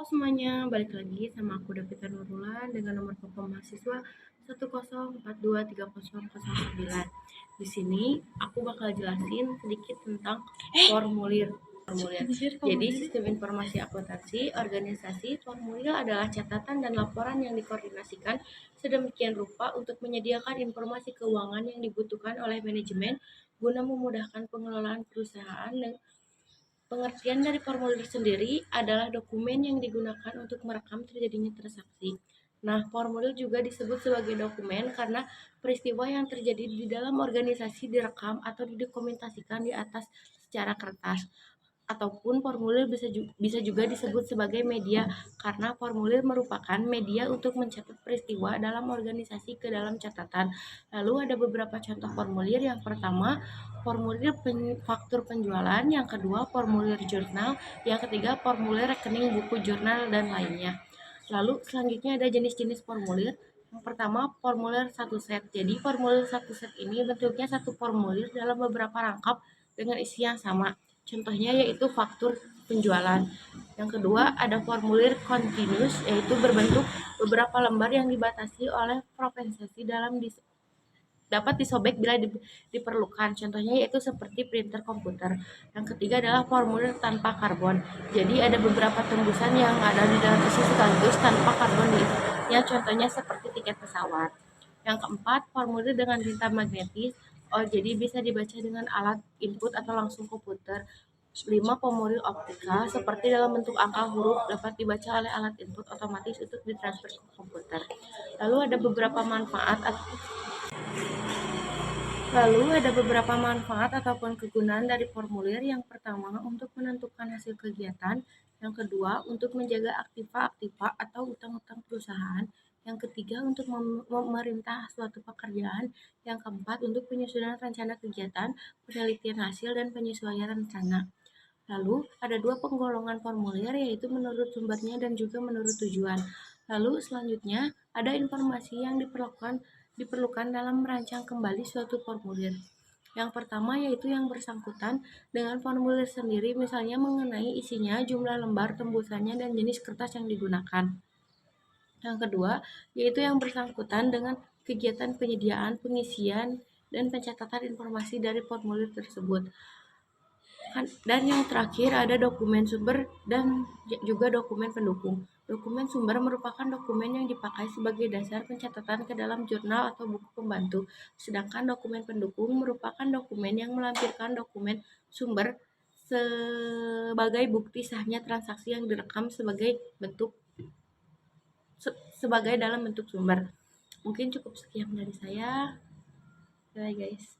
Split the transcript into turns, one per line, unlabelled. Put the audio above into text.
semuanya, balik lagi sama aku Davita Nurulan dengan nomor telepon mahasiswa 104230009. Di sini aku bakal jelasin sedikit tentang formulir. Jadi sistem informasi akuntansi, organisasi, formulir adalah catatan dan laporan yang dikoordinasikan sedemikian rupa untuk menyediakan informasi keuangan yang dibutuhkan oleh manajemen guna memudahkan pengelolaan perusahaan. Pengertian dari formulir sendiri adalah dokumen yang digunakan untuk merekam terjadinya transaksi. Nah, formulir juga disebut sebagai dokumen karena peristiwa yang terjadi di dalam organisasi direkam atau didokumentasikan di atas secara kertas. Ataupun formulir bisa juga disebut sebagai media karena formulir merupakan media untuk mencatat peristiwa dalam organisasi ke dalam catatan. Lalu ada beberapa contoh formulir. Yang pertama, formulir faktur penjualan, yang kedua formulir jurnal, yang ketiga formulir rekening buku jurnal dan lainnya. Lalu selanjutnya ada jenis-jenis formulir. Yang pertama, formulir satu set. Jadi formulir satu set ini bentuknya satu formulir dalam beberapa rangkap dengan isi yang sama. Contohnya yaitu faktur penjualan. Yang kedua, ada formulir continuous, yaitu berbentuk beberapa lembar yang dibatasi oleh frekuensi dalam dapat disobek bila diperlukan. Contohnya yaitu seperti printer komputer. Yang ketiga adalah formulir tanpa karbon. Jadi ada beberapa tembusan yang ada di dalam isi sekaligus tanpa karbon di isinya. Contohnya seperti tiket pesawat. Yang keempat, formulir dengan tinta magnetis. Jadi bisa dibaca dengan alat input atau langsung komputer. 5. Formulir optikal seperti dalam bentuk angka huruf dapat dibaca oleh alat input otomatis untuk ditransfer ke komputer. Lalu ada beberapa manfaat ataupun kegunaan dari formulir. Yang pertama, untuk menentukan hasil kegiatan. Yang kedua, untuk menjaga aktiva atau utang-utang perusahaan. Yang ketiga, untuk memerintah suatu pekerjaan. Yang keempat, untuk penyusunan rencana kegiatan, penelitian hasil, dan penyesuaian rencana. Lalu, ada dua penggolongan formulir, yaitu menurut sumbernya dan juga menurut tujuan. Lalu, selanjutnya, ada informasi yang diperlukan dalam merancang kembali suatu formulir. Yang pertama yaitu yang bersangkutan dengan formulir sendiri, misalnya mengenai isinya, jumlah lembar, tembusannya, dan jenis kertas yang digunakan. Yang kedua yaitu yang bersangkutan dengan kegiatan penyediaan, pengisian, dan pencatatan informasi dari formulir tersebut. Dan yang terakhir ada dokumen sumber dan juga dokumen pendukung. Dokumen sumber merupakan dokumen yang dipakai sebagai dasar pencatatan ke dalam jurnal atau buku pembantu. Sedangkan dokumen pendukung merupakan dokumen yang melampirkan dokumen sumber sebagai bukti sahnya transaksi yang direkam sebagai dalam bentuk sumber. Mungkin cukup sekian dari saya. Bye guys.